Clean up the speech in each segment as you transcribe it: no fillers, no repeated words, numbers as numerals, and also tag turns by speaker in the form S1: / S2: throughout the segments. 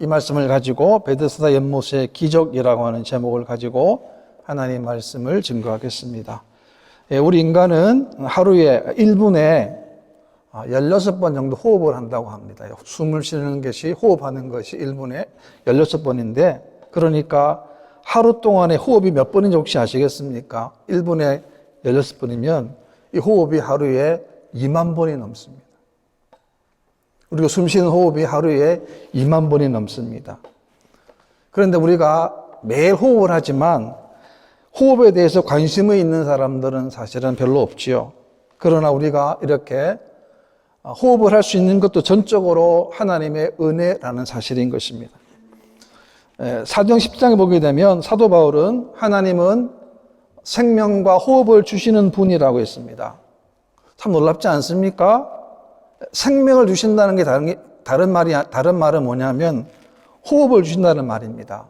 S1: 이 말씀을 가지고 베데스다 연못의 기적이라고 하는 제목을 가지고 하나님 말씀을 증거하겠습니다. 우리 인간은 하루에 1분에 16번 정도 호흡을 한다고 합니다. 숨을 쉬는 것이, 호흡하는 것이 1분에 16번인데, 그러니까 하루 동안에 호흡이 몇 번인지 혹시 아시겠습니까? 1분에 16번이면 이 호흡이 하루에 2만 번이 넘습니다. 우리가 숨 쉬는 호흡이 하루에 2만 번이 넘습니다. 그런데 우리가 매일 호흡을 하지만 호흡에 대해서 관심이 있는 사람들은 사실은 별로 없지요. 그러나 우리가 이렇게 호흡을 할 수 있는 것도 전적으로 하나님의 은혜라는 사실인 것입니다. 사도행 10장에 보게 되면 사도 바울은 하나님은 생명과 호흡을 주시는 분이라고 했습니다. 참 놀랍지 않습니까? 생명을 주신다는 게 다른 말은 뭐냐면 호흡을 주신다는 말입니다.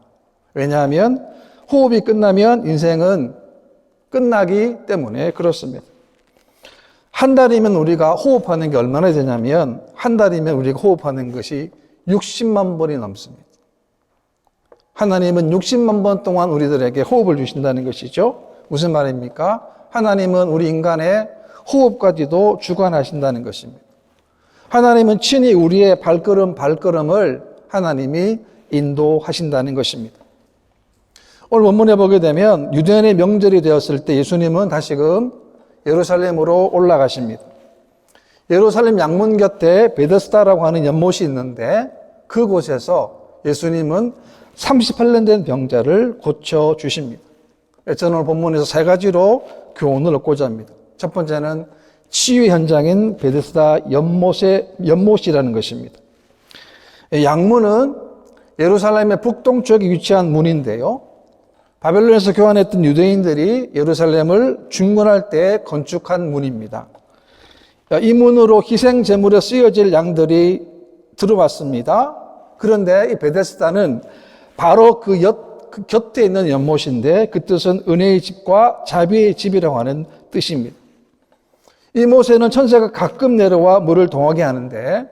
S1: 왜냐하면 호흡이 끝나면 인생은 끝나기 때문에 그렇습니다. 한 달이면 우리가 호흡하는 게 얼마나 되냐면 한 달이면 우리가 호흡하는 것이 60만 번이 넘습니다. 하나님은 60만 번 동안 우리들에게 호흡을 주신다는 것이죠. 무슨 말입니까? 하나님은 우리 인간의 호흡까지도 주관하신다는 것입니다. 하나님은 친히 우리의 발걸음을 하나님이 인도하신다는 것입니다. 오늘 본문에 보게 되면 유대인의 명절이 되었을 때 예수님은 다시금 예루살렘으로 올라가십니다. 예루살렘 양문 곁에 베데스다라고 하는 연못이 있는데 그곳에서 예수님은 38년 된 병자를 고쳐주십니다. 저는 오늘 본문에서 세 가지로 교훈을 얻고자 합니다. 첫 번째는 치유 현장인 베데스다 연못이라는 것입니다. 양문은 예루살렘의 북동쪽에 위치한 문인데요. 바벨론에서 교환했던 유대인들이 예루살렘을 중건할 때 건축한 문입니다. 이 문으로 희생 제물에 쓰여질 양들이 들어왔습니다. 그런데 이 베데스다는 바로 그 곁에 있는 연못인데 그 뜻은 은혜의 집과 자비의 집이라고 하는 뜻입니다. 이 못에는 천사가 가끔 내려와 물을 동하게 하는데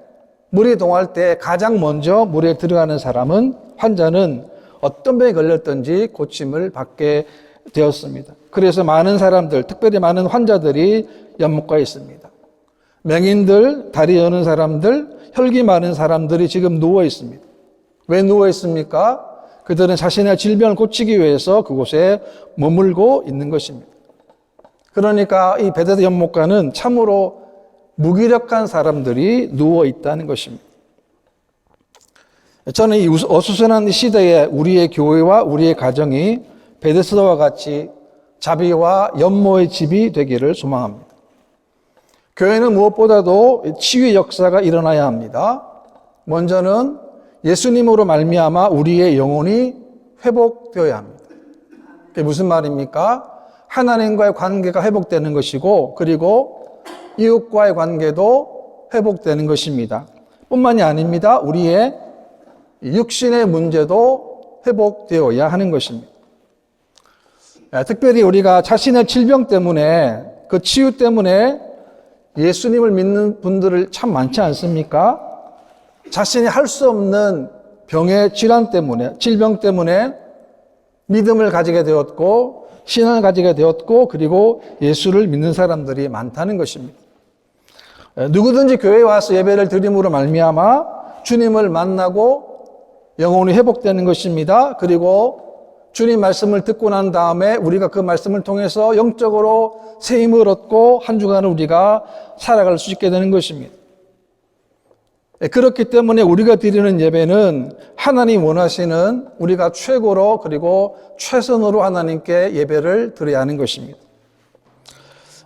S1: 물이 동할 때 가장 먼저 물에 들어가는 환자는 어떤 병에 걸렸든지 고침을 받게 되었습니다. 그래서 많은 사람들, 특별히 많은 환자들이 연못가에 있습니다. 맹인들, 다리 여는 사람들, 혈기 많은 사람들이 지금 누워 있습니다. 왜 누워 있습니까? 그들은 자신의 질병을 고치기 위해서 그곳에 머물고 있는 것입니다. 그러니까 이 베데스다 연못가는 참으로 무기력한 사람들이 누워 있다는 것입니다. 저는 이 어수선한 시대에 우리의 교회와 우리의 가정이 베데스다와 같이 자비와 연모의 집이 되기를 소망합니다. 교회는 무엇보다도 치유의 역사가 일어나야 합니다. 먼저는 예수님으로 말미암아 우리의 영혼이 회복되어야 합니다. 그게 무슨 말입니까? 하나님과의 관계가 회복되는 것이고 그리고 이웃과의 관계도 회복되는 것입니다. 뿐만이 아닙니다. 우리의 육신의 문제도 회복되어야 하는 것입니다. 특별히 우리가 자신의 질병 때문에 그 치유 때문에 예수님을 믿는 분들을 참 많지 않습니까? 자신이 할 수 없는 병의 질환 때문에, 질병 때문에 믿음을 가지게 되었고 신앙을 가지게 되었고 그리고 예수를 믿는 사람들이 많다는 것입니다. 누구든지 교회에 와서 예배를 드림으로 말미암아 주님을 만나고 영혼이 회복되는 것입니다. 그리고 주님 말씀을 듣고 난 다음에 우리가 그 말씀을 통해서 영적으로 새 힘을 얻고 한 주간을 우리가 살아갈 수 있게 되는 것입니다. 그렇기 때문에 우리가 드리는 예배는 하나님 원하시는 우리가 최고로 그리고 최선으로 하나님께 예배를 드려야 하는 것입니다.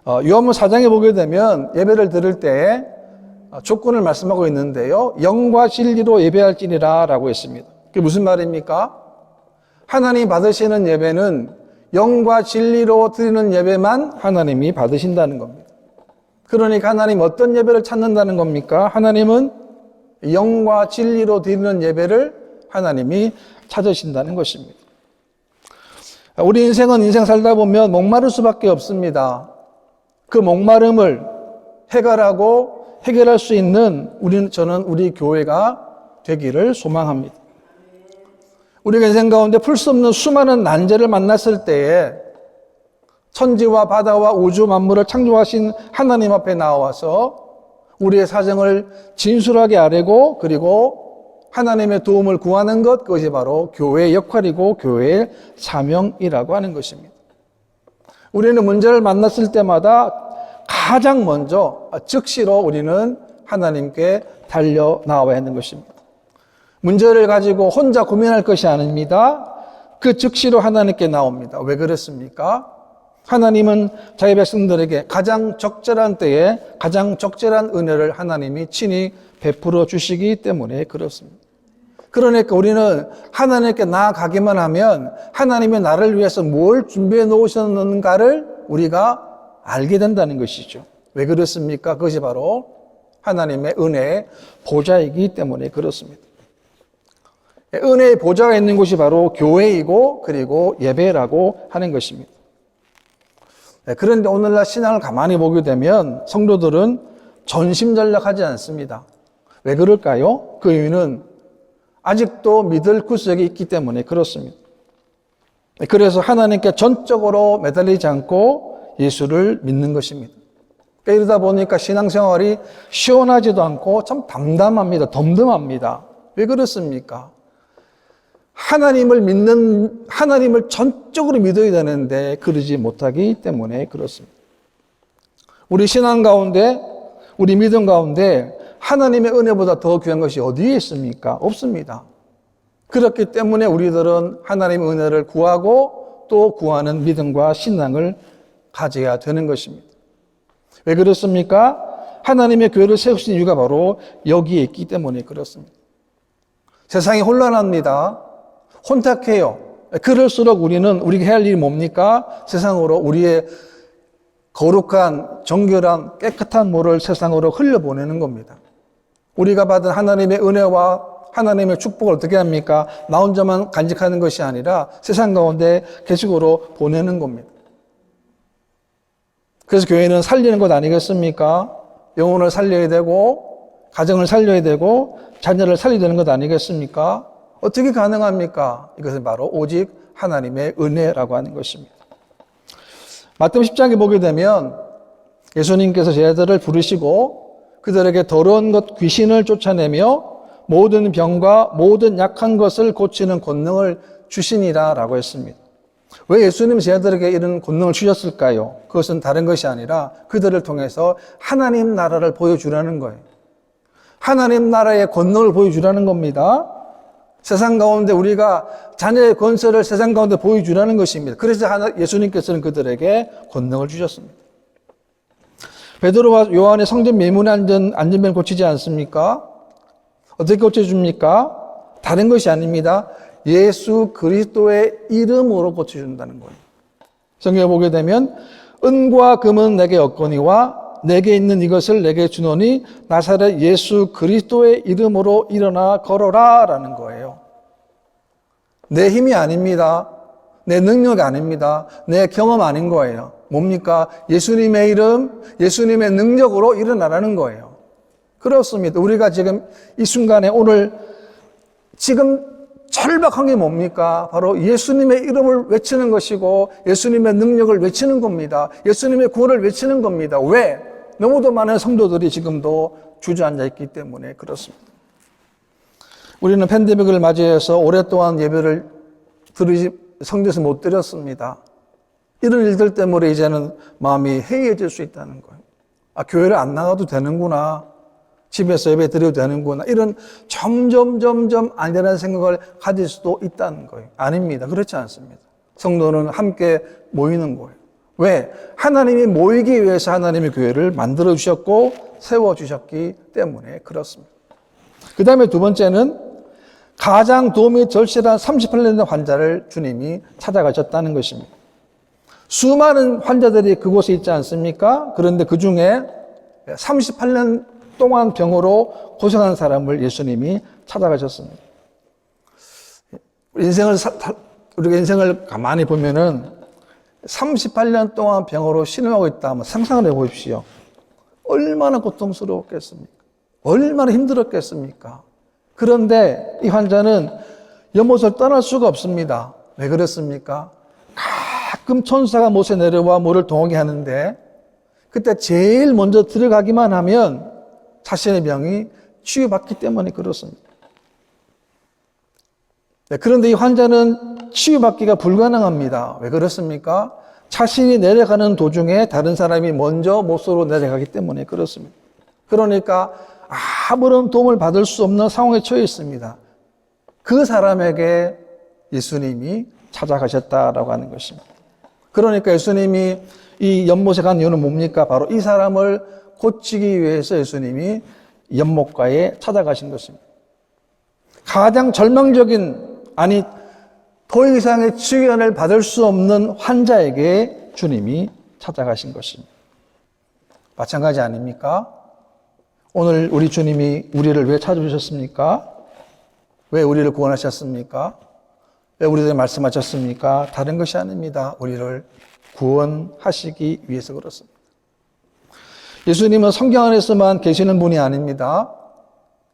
S1: 요한복음 4장에 보게 되면 예배를 드릴 때 조건을 말씀하고 있는데요. 영과 진리로 예배할지니라 라고 했습니다. 그게 무슨 말입니까? 하나님이 받으시는 예배는 영과 진리로 드리는 예배만 하나님이 받으신다는 겁니다. 그러니까 하나님 어떤 예배를 찾는다는 겁니까? 하나님은 영과 진리로 드리는 예배를 하나님이 찾으신다는 것입니다. 우리 인생은 인생 살다 보면 목마를 수밖에 없습니다. 그 목마름을 해결할 수 있는 저는 우리 교회가 되기를 소망합니다. 우리가 인생 가운데 풀 수 없는 수많은 난제를 만났을 때에 천지와 바다와 우주 만물을 창조하신 하나님 앞에 나와서 우리의 사정을 진솔하게 아뢰고 그리고 하나님의 도움을 구하는 것, 그것이 바로 교회의 역할이고 교회의 사명이라고 하는 것입니다. 우리는 문제를 만났을 때마다 가장 먼저 즉시로 우리는 하나님께 달려 나와야 하는 것입니다. 문제를 가지고 혼자 고민할 것이 아닙니다. 그 즉시로 하나님께 나옵니다. 왜 그렇습니까? 하나님은 자기 백성들에게 가장 적절한 때에 가장 적절한 은혜를 하나님이 친히 베풀어 주시기 때문에 그렇습니다. 그러니까 우리는 하나님께 나아가기만 하면 하나님이 나를 위해서 뭘 준비해 놓으셨는가를 우리가 알게 된다는 것이죠. 왜 그렇습니까? 그것이 바로 하나님의 은혜의 보좌이기 때문에 그렇습니다. 은혜의 보좌가 있는 곳이 바로 교회이고 그리고 예배라고 하는 것입니다. 그런데 오늘날 신앙을 가만히 보게 되면 성도들은 전심전력하지 않습니다. 왜 그럴까요? 그 이유는 아직도 믿을 구석이 있기 때문에 그렇습니다. 그래서 하나님께 전적으로 매달리지 않고 예수를 믿는 것입니다. 이러다 보니까 신앙생활이 시원하지도 않고 참 담담합니다. 덤덤합니다. 왜 그렇습니까? 하나님을 전적으로 믿어야 되는데 그러지 못하기 때문에 그렇습니다. 우리 신앙 가운데, 우리 믿음 가운데 하나님의 은혜보다 더 귀한 것이 어디에 있습니까? 없습니다. 그렇기 때문에 우리들은 하나님의 은혜를 구하고 또 구하는 믿음과 신앙을 가져야 되는 것입니다. 왜 그렇습니까? 하나님의 교회를 세우신 이유가 바로 여기에 있기 때문에 그렇습니다. 세상이 혼란합니다. 혼탁해요. 그럴수록 우리가 해야 할 일이 뭡니까? 세상으로 우리의 거룩한, 정결한, 깨끗한 물을 세상으로 흘려보내는 겁니다. 우리가 받은 하나님의 은혜와 하나님의 축복을 어떻게 합니까? 나 혼자만 간직하는 것이 아니라 세상 가운데 계속으로 보내는 겁니다. 그래서 교회는 살리는 것 아니겠습니까? 영혼을 살려야 되고 가정을 살려야 되고 자녀를 살려야 되는 것 아니겠습니까? 어떻게 가능합니까? 이것은 바로 오직 하나님의 은혜라고 하는 것입니다. 마태복음 10장에 보게 되면 예수님께서 제자들을 부르시고 그들에게 더러운 것 귀신을 쫓아내며 모든 병과 모든 약한 것을 고치는 권능을 주시니라 라고 했습니다. 왜 예수님 제자들에게 이런 권능을 주셨을까요? 그것은 다른 것이 아니라 그들을 통해서 하나님 나라를 보여주라는 거예요. 하나님 나라의 권능을 보여주라는 겁니다. 세상 가운데 우리가 자녀의 권세를 세상 가운데 보여주라는 것입니다. 그래서 예수님께서는 그들에게 권능을 주셨습니다. 베드로와 요한의 성전 매문에 앉으면 고치지 않습니까? 어떻게 고쳐줍니까? 다른 것이 아닙니다. 예수 그리스도의 이름으로 고쳐준다는 거예요. 성경에 보게 되면 은과 금은 내게 없거니와 내게 있는 이것을 내게 주노니 나사렛 예수 그리스도의 이름으로 일어나 걸어라 라는 거예요. 내 힘이 아닙니다. 내 능력이 아닙니다. 내 경험 아닌 거예요. 뭡니까? 예수님의 이름, 예수님의 능력으로 일어나라는 거예요. 그렇습니다. 우리가 지금 이 순간에 오늘 지금 절박한 게 뭡니까? 바로 예수님의 이름을 외치는 것이고 예수님의 능력을 외치는 겁니다. 예수님의 구원을 외치는 겁니다. 왜? 너무도 많은 성도들이 지금도 주저앉아 있기 때문에 그렇습니다. 우리는 팬데믹을 맞이해서 오랫동안 예배를 성전에서 못 드렸습니다. 이런 일들 때문에 이제는 마음이 해이해질 수 있다는 거예요. 아, 교회를 안 나가도 되는구나. 집에서 예배 드려도 되는구나. 이런 점점 아니라는 생각을 가질 수도 있다는 거예요. 아닙니다. 그렇지 않습니다. 성도는 함께 모이는 거예요. 왜? 하나님이 모이기 위해서 하나님의 교회를 만들어 주셨고 세워 주셨기 때문에 그렇습니다. 그 다음에 두 번째는 가장 도움이 절실한 38년 된 환자를 주님이 찾아가셨다는 것입니다. 수많은 환자들이 그곳에 있지 않습니까? 그런데 그 중에 38년 동안 병으로 고생한 사람을 예수님이 찾아가셨습니다. 우리가 인생을 가만히 보면은 38년 동안 병으로 신음하고 있다 하면 상상을 해보십시오. 얼마나 고통스러웠겠습니까? 얼마나 힘들었겠습니까? 그런데 이 환자는 연못을 떠날 수가 없습니다. 왜 그렇습니까? 가끔 천사가 못에 내려와 물을 동하게 하는데 그때 제일 먼저 들어가기만 하면 자신의 병이 치유받기 때문에 그렇습니다. 네, 그런데 이 환자는 치유받기가 불가능합니다. 왜 그렇습니까? 자신이 내려가는 도중에 다른 사람이 먼저 못으로 내려가기 때문에 그렇습니다. 그러니까 아무런 도움을 받을 수 없는 상황에 처해 있습니다. 그 사람에게 예수님이 찾아가셨다라고 하는 것입니다. 그러니까 예수님이 이 연못에 간 이유는 뭡니까? 바로 이 사람을 고치기 위해서 예수님이 연못가에 찾아가신 것입니다. 가장 절망적인, 아니 더 이상의 치유를 받을 수 없는 환자에게 주님이 찾아가신 것입니다. 마찬가지 아닙니까? 오늘 우리 주님이 우리를 왜 찾아주셨습니까? 왜 우리를 구원하셨습니까? 왜 우리에게 말씀하셨습니까? 다른 것이 아닙니다. 우리를 구원하시기 위해서 그렇습니다. 예수님은 성경 안에서만 계시는 분이 아닙니다.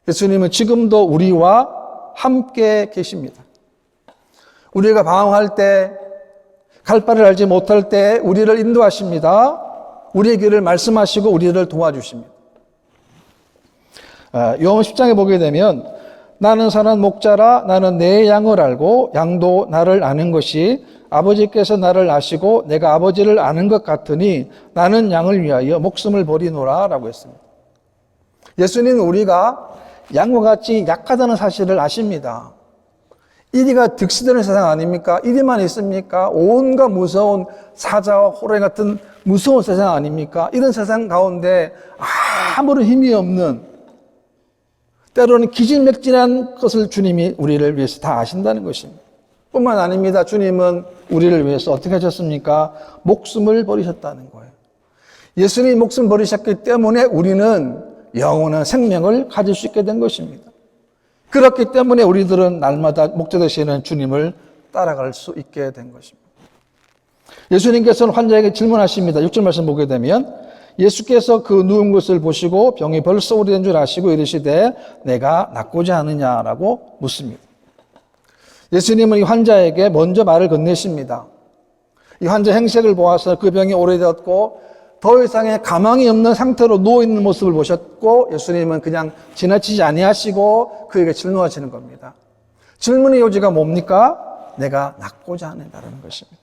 S1: 예수님은 지금도 우리와 함께 계십니다. 우리가 방황할 때, 갈 바를 알지 못할 때 우리를 인도하십니다. 우리의 길을 말씀하시고 우리를 도와주십니다. 요한 10장에 보게 되면 나는 선한 목자라 나는 내 양을 알고 양도 나를 아는 것이 아버지께서 나를 아시고 내가 아버지를 아는 것 같으니 나는 양을 위하여 목숨을 버리노라 라고 했습니다. 예수님은 우리가 양과 같이 약하다는 사실을 아십니다. 이리가 득실되는 세상 아닙니까? 이리만 있습니까? 온갖 무서운 사자와 호랑이 같은 무서운 세상 아닙니까? 이런 세상 가운데 아무런 힘이 없는, 때로는 기진맥진한 것을 주님이 우리를 위해서 다 아신다는 것입니다. 뿐만 아닙니다. 주님은 우리를 위해서 어떻게 하셨습니까? 목숨을 버리셨다는 거예요. 예수님이 목숨을 버리셨기 때문에 우리는 영원한 생명을 가질 수 있게 된 것입니다. 그렇기 때문에 우리들은 날마다 목자 되시는 주님을 따라갈 수 있게 된 것입니다. 예수님께서는 환자에게 질문하십니다. 6절 말씀 보게 되면 예수께서 그 누운 것을 보시고 병이 벌써 오래된 줄 아시고 이르시되 내가 낫고자 하느냐라고 묻습니다. 예수님은 이 환자에게 먼저 말을 건네십니다. 이 환자 행색을 보아서 그 병이 오래되었고 더 이상의 가망이 없는 상태로 누워있는 모습을 보셨고 예수님은 그냥 지나치지 아니하시고 그에게 질문하시는 겁니다. 질문의 요지가 뭡니까? 내가 낫고자 하는다라는 것입니다.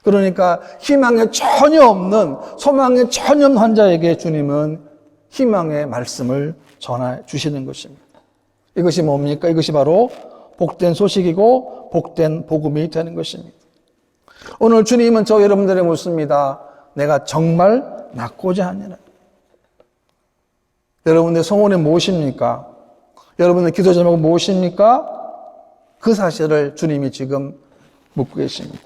S1: 그러니까 희망에 전혀 없는, 소망에 전혀 없는 환자에게 주님은 희망의 말씀을 전해 주시는 것입니다. 이것이 뭡니까? 이것이 바로 복된 소식이고 복된 복음이 되는 것입니다. 오늘 주님은 저 여러분들에게 묻습니다. 내가 정말 낫고자 하느냐? 여러분의 소원이 무엇입니까? 여러분의 기도 제목은 무엇입니까? 그 사실을 주님이 지금 묻고 계십니다.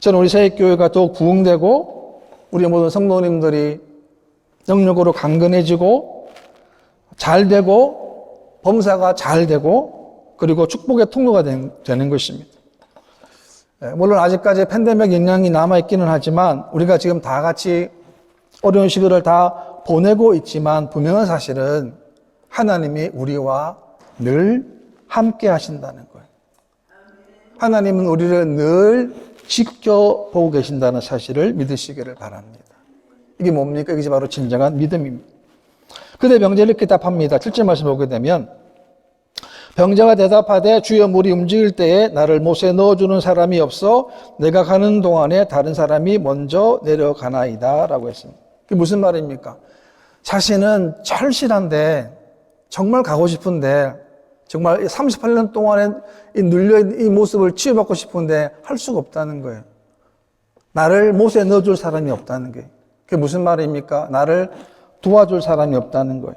S1: 저는 우리 세익교회가 더욱 부흥되고 우리 모든 성도님들이 영적으로 강건해지고 잘 되고 범사가 잘 되고 그리고 축복의 통로가 되는 것입니다. 물론 아직까지 팬데믹 영향이 남아있기는 하지만 우리가 지금 다 같이 어려운 시기를 다 보내고 있지만 분명한 사실은 하나님이 우리와 늘 함께 하신다는 거예요. 하나님은 우리를 늘 지켜보고 계신다는 사실을 믿으시기를 바랍니다. 이게 뭡니까? 이것이 바로 진정한 믿음입니다. 그때 병자가 이렇게 답합니다. 7절 말씀 보게 되면 병자가 대답하되 주여 물이 움직일 때에 나를 못에 넣어주는 사람이 없어 내가 가는 동안에 다른 사람이 먼저 내려가나이다 라고 했습니다. 그게 무슨 말입니까? 자신은 절실한데 정말 가고 싶은데 정말 38년 동안에 눌려있는 이 모습을 치유받고 싶은데 할 수가 없다는 거예요. 나를 못에 넣어줄 사람이 없다는 게. 그게 무슨 말입니까? 나를 도와줄 사람이 없다는 거예요.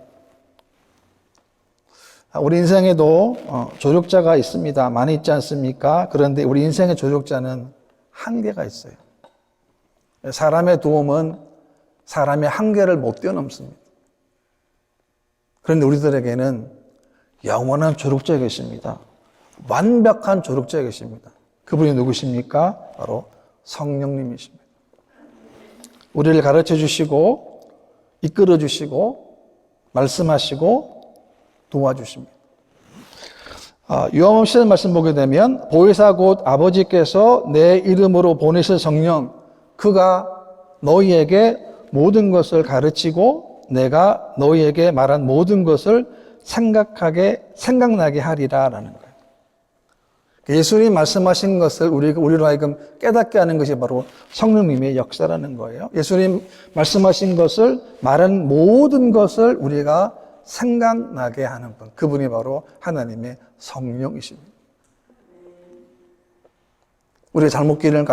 S1: 우리 인생에도 조력자가 있습니다. 많이 있지 않습니까? 그런데 우리 인생의 조력자는 한계가 있어요. 사람의 도움은 사람의 한계를 못 뛰어넘습니다. 그런데 우리들에게는 영원한 조력자가 계십니다. 완벽한 조력자가 계십니다. 그분이 누구십니까? 바로 성령님이십니다. 우리를 가르쳐 주시고 이끌어 주시고 말씀하시고 도와주십니다. 요한복음 10장 말씀 보게 되면 보혜사 곧 아버지께서 내 이름으로 보내실 성령 그가 너희에게 모든 것을 가르치고 내가 너희에게 말한 모든 것을 생각나게 하리라라는 거예요. 예수님 말씀하신 것을 우리로 하여금 깨닫게 하는 것이 바로 성령님의 역사라는 거예요. 예수님 말씀하신 것을 말한 모든 것을 우리가 생각나게 하는 분, 그분이 바로 하나님의 성령이십니다. 우리가 잘못 길을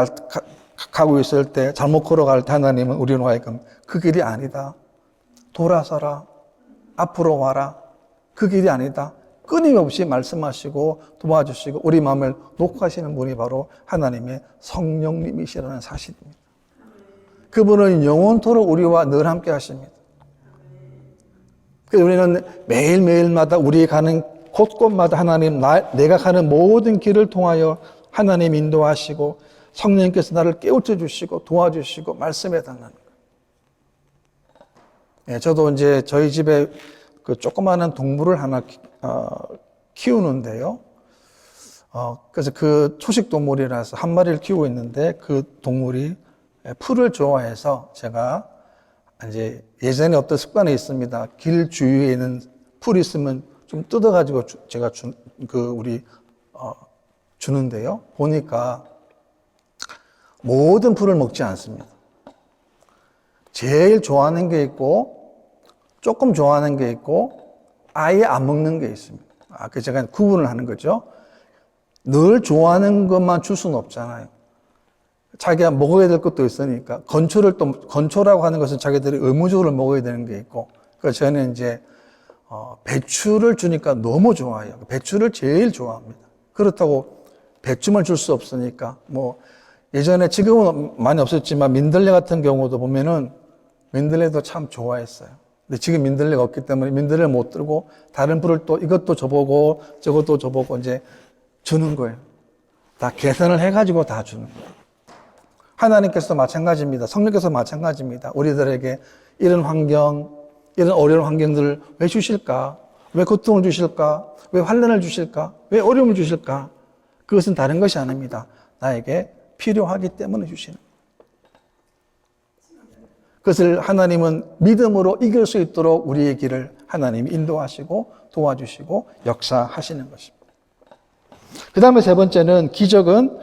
S1: 가고 있을 때, 잘못 걸어갈 때 하나님은 우리로 하여금 그 길이 아니다. 돌아서라. 앞으로 와라. 그 길이 아니다. 끊임없이 말씀하시고 도와주시고 우리 마음을 녹화하시는 분이 바로 하나님의 성령님이시라는 사실입니다. 그분은 영원토록 우리와 늘 함께 하십니다. 그래서 우리는 매일매일마다 우리 가는 곳곳마다 하나님, 내가 가는 모든 길을 통하여 하나님 인도하시고 성령님께서 나를 깨우쳐 주시고 도와주시고 말씀해 달라는 거예요. 저도 이제 저희 집에 그 조그마한 동물을 하나 키우는데요. 그래서 그 초식 동물이라서 한 마리를 키우고 있는데 그 동물이 풀을 좋아해서 제가 이제 예전에 어떤 습관이 있습니다. 길 주위에 있는 풀이 있으면 좀 뜯어가지고 제가 주는데요. 보니까 모든 풀을 먹지 않습니다. 제일 좋아하는 게 있고, 조금 좋아하는 게 있고, 아예 안 먹는 게 있습니다. 그래서 제가 구분을 하는 거죠. 늘 좋아하는 것만 줄 수는 없잖아요. 자기가 먹어야 될 것도 있으니까. 건초라고 하는 것은 자기들이 의무적으로 먹어야 되는 게 있고. 그래서 저는 이제, 배추를 주니까 너무 좋아해요. 배추를 제일 좋아합니다. 그렇다고 배추만 줄 수 없으니까, 예전에 지금은 많이 없었지만 민들레 같은 경우도 보면은 민들레도 참 좋아했어요. 근데 지금 민들레가 없기 때문에 민들레를 못 들고 다른 풀을 또 이것도 줘보고 저것도 줘보고 이제 주는 거예요. 다 계산을 해가지고 다 주는 거예요. 하나님께서도 마찬가지입니다. 성령께서 마찬가지입니다. 우리들에게 이런 환경, 이런 어려운 환경들을 왜 주실까? 왜 고통을 주실까? 왜 환난을 주실까? 왜 어려움을 주실까? 그것은 다른 것이 아닙니다. 나에게 필요하기 때문에 주시는 거예요. 그것을 하나님은 믿음으로 이길 수 있도록 우리의 길을 하나님이 인도하시고 도와주시고 역사하시는 것입니다. 그 다음에 세 번째는 기적은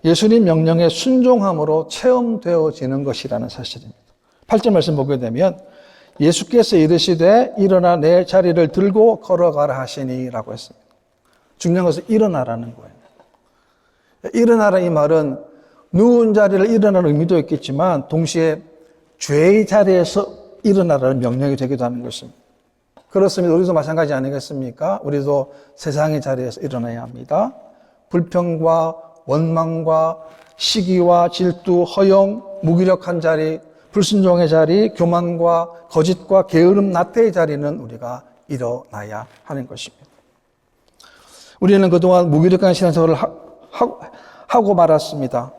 S1: 예수님 명령에 순종함으로 체험되어지는 것이라는 사실입니다. 8절 말씀 보게 되면 예수께서 이르시되 일어나 내 자리를 들고 걸어가라 하시니 라고 했습니다. 중요한 것은 일어나라는 거예요. 일어나라 이 말은 누운 자리를 일어나는 의미도 있겠지만 동시에 죄의 자리에서 일어나라는 명령이 되기도 하는 것입니다. 그렇습니다. 우리도 마찬가지 아니겠습니까? 우리도 세상의 자리에서 일어나야 합니다. 불평과 원망과 시기와 질투, 허영, 무기력한 자리, 불순종의 자리, 교만과 거짓과 게으름, 나태의 자리는 우리가 일어나야 하는 것입니다. 우리는 그동안 무기력한 신앙생활을 하고 말았습니다.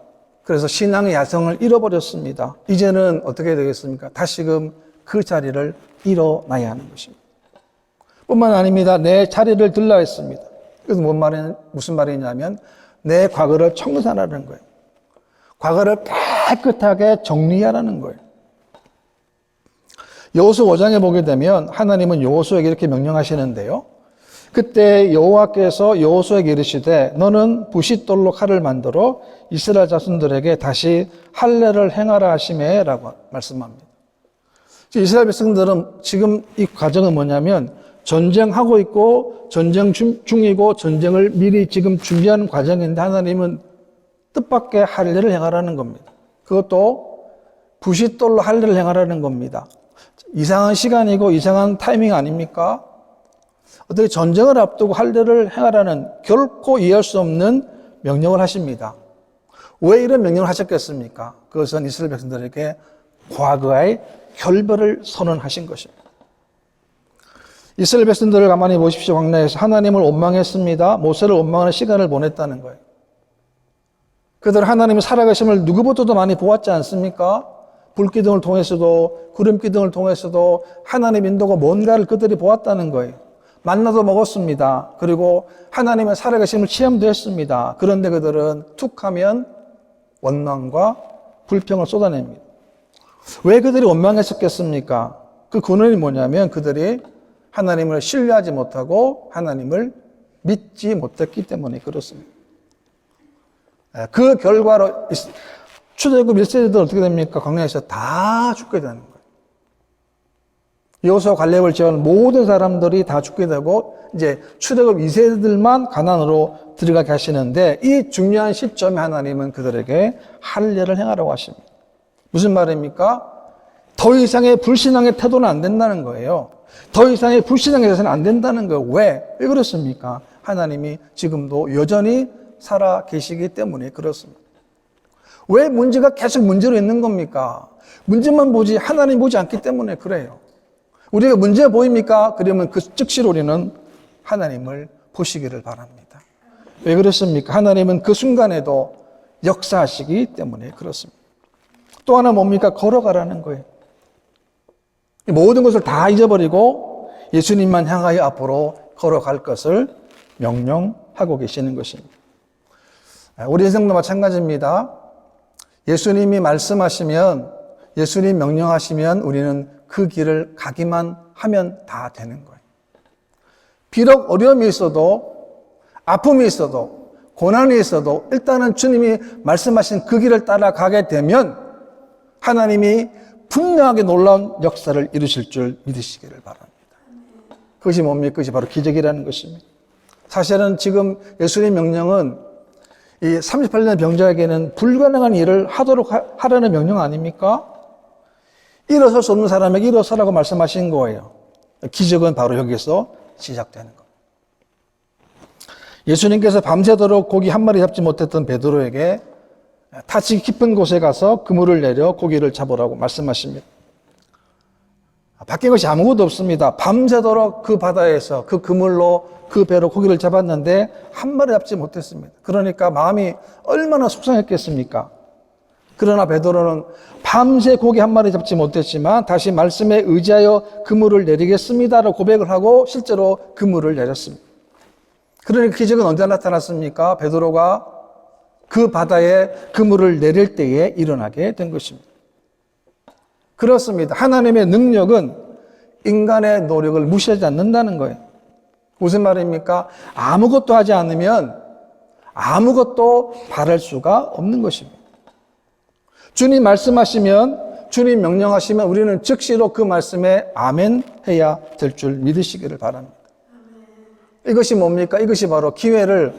S1: 그래서 신앙의 야성을 잃어버렸습니다. 이제는 어떻게 되겠습니까? 다시금 그 자리를 일어나야 하는 것입니다. 뿐만 아닙니다. 내 자리를 들라 했습니다. 그래서 무슨 말이냐면 내 과거를 청산하라는 거예요. 과거를 깨끗하게 정리하라는 거예요. 여호수아 5장에 보게 되면 하나님은 여호수아에게 이렇게 명령하시는데요. 그때 여호와께서 여호수아에게 이르시되 너는 부싯돌로 칼을 만들어 이스라엘 자손들에게 다시 할례를 행하라 하시매라고 말씀합니다. 이스라엘 백성들은 지금 이 과정은 뭐냐면 전쟁하고 있고 전쟁 중이고 전쟁을 미리 지금 준비하는 과정인데 하나님은 뜻밖의 할례를 행하라는 겁니다. 그것도 부싯돌로 할례를 행하라는 겁니다. 이상한 시간이고 이상한 타이밍 아닙니까? 어떻게 전쟁을 앞두고 할례를 행하라는 결코 이해할 수 없는 명령을 하십니다. 왜 이런 명령을 하셨겠습니까? 그것은 이스라엘 백성들에게 과거의 결별을 선언하신 것입니다. 이스라엘 백성들을 가만히 보십시오. 광야에서 하나님을 원망했습니다. 모세를 원망하는 시간을 보냈다는 거예요. 그들 하나님의 살아계심을 누구보다도 많이 보았지 않습니까? 불기둥을 통해서도 구름기둥을 통해서도 하나님의 인도가 뭔가를 그들이 보았다는 거예요. 만나도 먹었습니다. 그리고 하나님의 살아계심을 체험도 했습니다. 그런데 그들은 툭 하면 원망과 불평을 쏟아냅니다. 왜 그들이 원망했었겠습니까? 그 근원이 뭐냐면 그들이 하나님을 신뢰하지 못하고 하나님을 믿지 못했기 때문에 그렇습니다. 그 결과로 출애굽 1세대들 어떻게 됩니까? 광야에서 다 죽게 되는 거예요. 여호수아 갈렙을 제외한 모든 사람들이 다 죽게 되고 이제 출애굽 2세대들만 가나안으로 들어가게 하시는데 이 중요한 시점에 하나님은 그들에게 할례를 행하라고 하십니다. 무슨 말입니까? 더 이상의 불신앙의 태도는 안 된다는 거예요. 더 이상의 불신앙에 대해서는 안 된다는 거예요. 왜 그렇습니까? 하나님이 지금도 여전히 살아 계시기 때문에 그렇습니다. 왜 문제가 계속 문제로 있는 겁니까? 문제만 보지 하나님 보지 않기 때문에 그래요. 우리가 문제 보입니까? 그러면 그 즉시로 우리는 하나님을 보시기를 바랍니다. 왜 그렇습니까? 하나님은 그 순간에도 역사하시기 때문에 그렇습니다. 또 하나 뭡니까? 걸어가라는 거예요. 모든 것을 다 잊어버리고 예수님만 향하여 앞으로 걸어갈 것을 명령하고 계시는 것입니다. 우리 인생도 마찬가지입니다. 예수님이 말씀하시면, 예수님 명령하시면 우리는 그 길을 가기만 하면 다 되는 거예요. 비록 어려움이 있어도, 아픔이 있어도, 고난이 있어도 일단은 주님이 말씀하신 그 길을 따라가게 되면 하나님이 분명하게 놀라운 역사를 이루실 줄 믿으시기를 바랍니다. 그것이 뭡니까? 그것이 바로 기적이라는 것입니다. 사실은 지금 예수님의 명령은 이 38년 병자에게는 불가능한 일을 하도록 하라는 명령 아닙니까? 일어설 수 없는 사람에게 일어서라고 말씀하신 거예요. 기적은 바로 여기서 시작되는 겁니다. 예수님께서 밤새도록 고기 한 마리 잡지 못했던 베드로에게 타치 깊은 곳에 가서 그물을 내려 고기를 잡으라고 말씀하십니다. 바뀐 것이 아무것도 없습니다. 밤새도록 그 바다에서 그 그물로 그 배로 고기를 잡았는데 한 마리 잡지 못했습니다. 그러니까 마음이 얼마나 속상했겠습니까? 그러나 베드로는 밤새 고기 한 마리 잡지 못했지만 다시 말씀에 의지하여 그물을 내리겠습니다라고 고백을 하고 실제로 그물을 내렸습니다. 그러니까 기적은 언제 나타났습니까? 베드로가 그 바다에 그물을 내릴 때에 일어나게 된 것입니다. 그렇습니다. 하나님의 능력은 인간의 노력을 무시하지 않는다는 거예요. 무슨 말입니까? 아무것도 하지 않으면 아무것도 바랄 수가 없는 것입니다. 주님 말씀하시면, 주님 명령하시면 우리는 즉시로 그 말씀에 아멘 해야 될 줄 믿으시기를 바랍니다. 이것이 뭡니까? 이것이 바로 기회를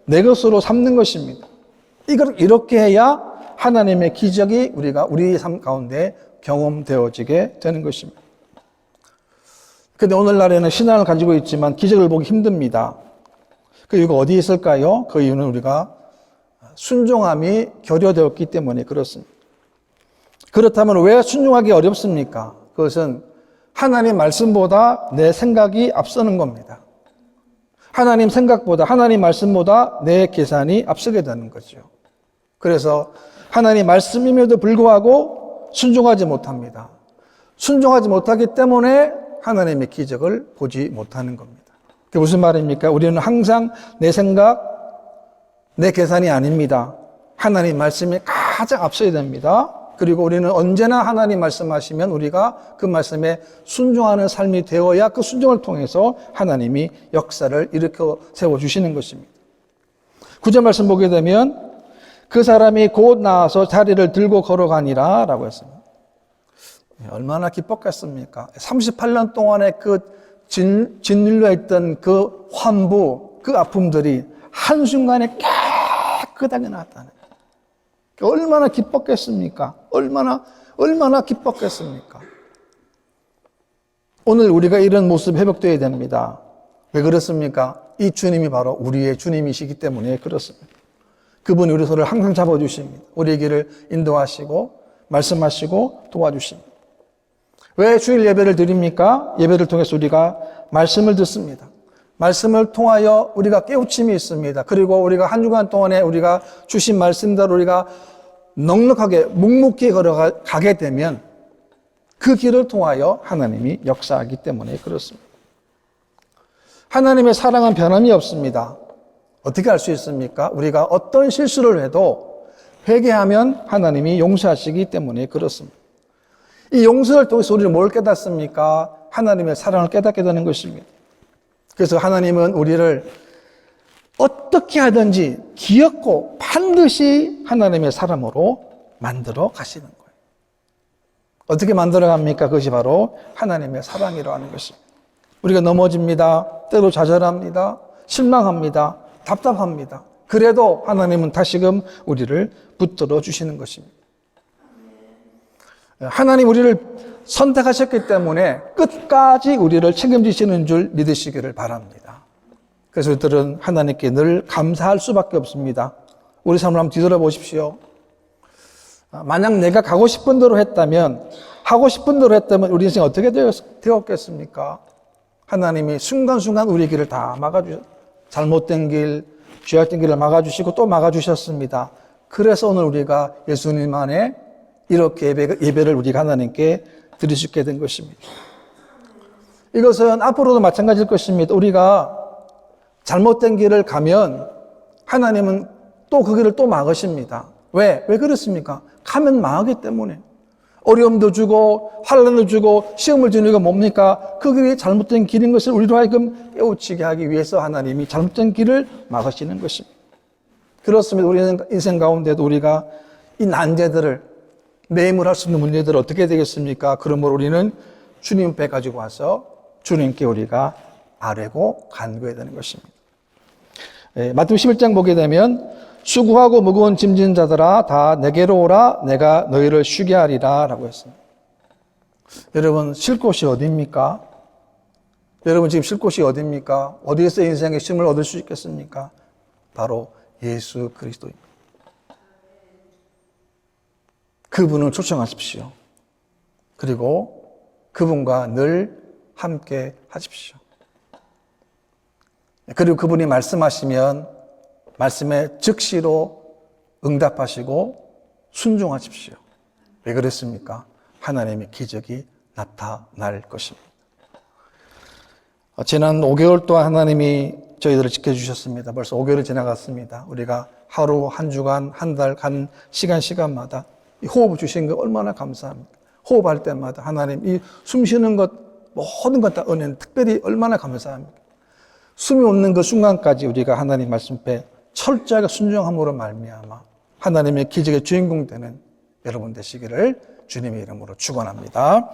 S1: 내 것으로 삼는 것입니다. 이걸 이렇게 해야 하나님의 기적이 우리 삶 가운데 경험되어지게 되는 것입니다. 근데 오늘날에는 신앙을 가지고 있지만 기적을 보기 힘듭니다. 그 이유가 어디에 있을까요? 그 이유는 우리가 순종함이 결여되었기 때문에 그렇습니다. 그렇다면 왜 순종하기 어렵습니까? 그것은 하나님 말씀보다 내 생각이 앞서는 겁니다. 하나님 생각보다, 하나님 말씀보다 내 계산이 앞서게 되는 거죠. 그래서 하나님 말씀임에도 불구하고 순종하지 못합니다. 순종하지 못하기 때문에 하나님의 기적을 보지 못하는 겁니다. 그게 무슨 말입니까? 우리는 항상 내 생각, 내 계산이 아닙니다. 하나님 말씀이 가장 앞서야 됩니다. 그리고 우리는 언제나 하나님 말씀하시면 우리가 그 말씀에 순종하는 삶이 되어야 그 순종을 통해서 하나님이 역사를 일으켜 세워주시는 것입니다. 9절 말씀 보게 되면 그 사람이 곧 나와서 자리를 들고 걸어가니라 라고 했습니다. 얼마나 기뻤겠습니까? 38년 동안에 그 짓눌려 있던 그 환부, 그 아픔들이 한순간에 깨끗하게 나왔다는 거예요. 얼마나 기뻤겠습니까? 얼마나 기뻤겠습니까? 오늘 우리가 이런 모습 회복되어야 됩니다. 왜 그렇습니까? 이 주님이 바로 우리의 주님이시기 때문에 그렇습니다. 그분이 우리 손을 항상 잡아주십니다. 우리의 길을 인도하시고 말씀하시고 도와주십니다. 왜 주일 예배를 드립니까? 예배를 통해서 우리가 말씀을 듣습니다. 말씀을 통하여 우리가 깨우침이 있습니다. 그리고 우리가 한 주간 동안에 우리가 주신 말씀대로 우리가 넉넉하게 묵묵히 걸어가게 되면 그 길을 통하여 하나님이 역사하기 때문에 그렇습니다. 하나님의 사랑은 변함이 없습니다. 어떻게 알 수 있습니까? 우리가 어떤 실수를 해도 회개하면 하나님이 용서하시기 때문에 그렇습니다. 이 용서를 통해서 우리는 뭘 깨닫습니까? 하나님의 사랑을 깨닫게 되는 것입니다. 그래서 하나님은 우리를 어떻게 하든지 기엽고 반드시 하나님의 사람으로 만들어 가시는 거예요. 어떻게 만들어 갑니까? 그것이 바로 하나님의 사랑이라고 하는 것입니다. 우리가 넘어집니다. 때로 좌절합니다. 실망합니다. 답답합니다. 그래도 하나님은 다시금 우리를 붙들어 주시는 것입니다. 하나님 우리를 선택하셨기 때문에 끝까지 우리를 책임지시는 줄 믿으시기를 바랍니다. 그래서 우리들은 하나님께 늘 감사할 수밖에 없습니다. 우리 삶을 한번 뒤돌아보십시오. 만약 내가 가고 싶은 대로 했다면, 하고 싶은 대로 했다면 우리 인생이 어떻게 되었겠습니까? 하나님이 순간순간 우리 길을 다 막아주셨, 잘못된 길, 죄악된 길을 막아주시고 또 막아주셨습니다. 그래서 오늘 우리가 예수님 안에 이렇게 예배를 우리가 하나님께 드릴 수 있게 된 것입니다. 이것은 앞으로도 마찬가지일 것입니다. 우리가 잘못된 길을 가면 하나님은 또 그 길을 또 막으십니다. 왜 그렇습니까? 가면 망하기 때문에. 어려움도 주고 환난을 주고 시험을 주는 이유가 뭡니까? 그 길이 잘못된 길인 것을 우리로 하여금 깨우치게 하기 위해서 하나님이 잘못된 길을 막으시는 것입니다. 그렇습니다. 우리 인생 가운데도 우리가 이 난제들을, 매임을 할 수 있는 문제들을 어떻게 되겠습니까? 그러므로 우리는 주님 앞에 가지고 와서 주님께 우리가 아뢰고 간구해야 되는 것입니다. 마태복음 11장 보게 되면 수고하고 무거운 짐진 자들아 다 내게로 오라 내가 너희를 쉬게 하리라 라고 했습니다. 여러분 쉴 곳이 어디입니까? 여러분 지금 쉴 곳이 어디입니까? 어디에서 인생의 쉼을 얻을 수 있겠습니까? 바로 예수 그리스도입니다. 그분을 초청하십시오. 그리고 그분과 늘 함께 하십시오. 그리고 그분이 말씀하시면 말씀에 즉시로 응답하시고 순종하십시오. 왜 그랬습니까? 하나님의 기적이 나타날 것입니다. 지난 5개월 동안 하나님이 저희들을 지켜주셨습니다. 벌써 5개월이 지나갔습니다. 우리가 하루, 한 주간, 한 달, 간 시간마다 이 호흡을 주신 거 얼마나 감사합니까? 호흡할 때마다 하나님 이 숨 쉬는 것 모든 것 다 은혜는 특별히 얼마나 감사합니까? 숨이 없는 그 순간까지 우리가 하나님 말씀 앞에 철저하게 순종함으로 말미암아 하나님의 기적의 주인공 되는 여러분 되시기를 주님의 이름으로 축원합니다.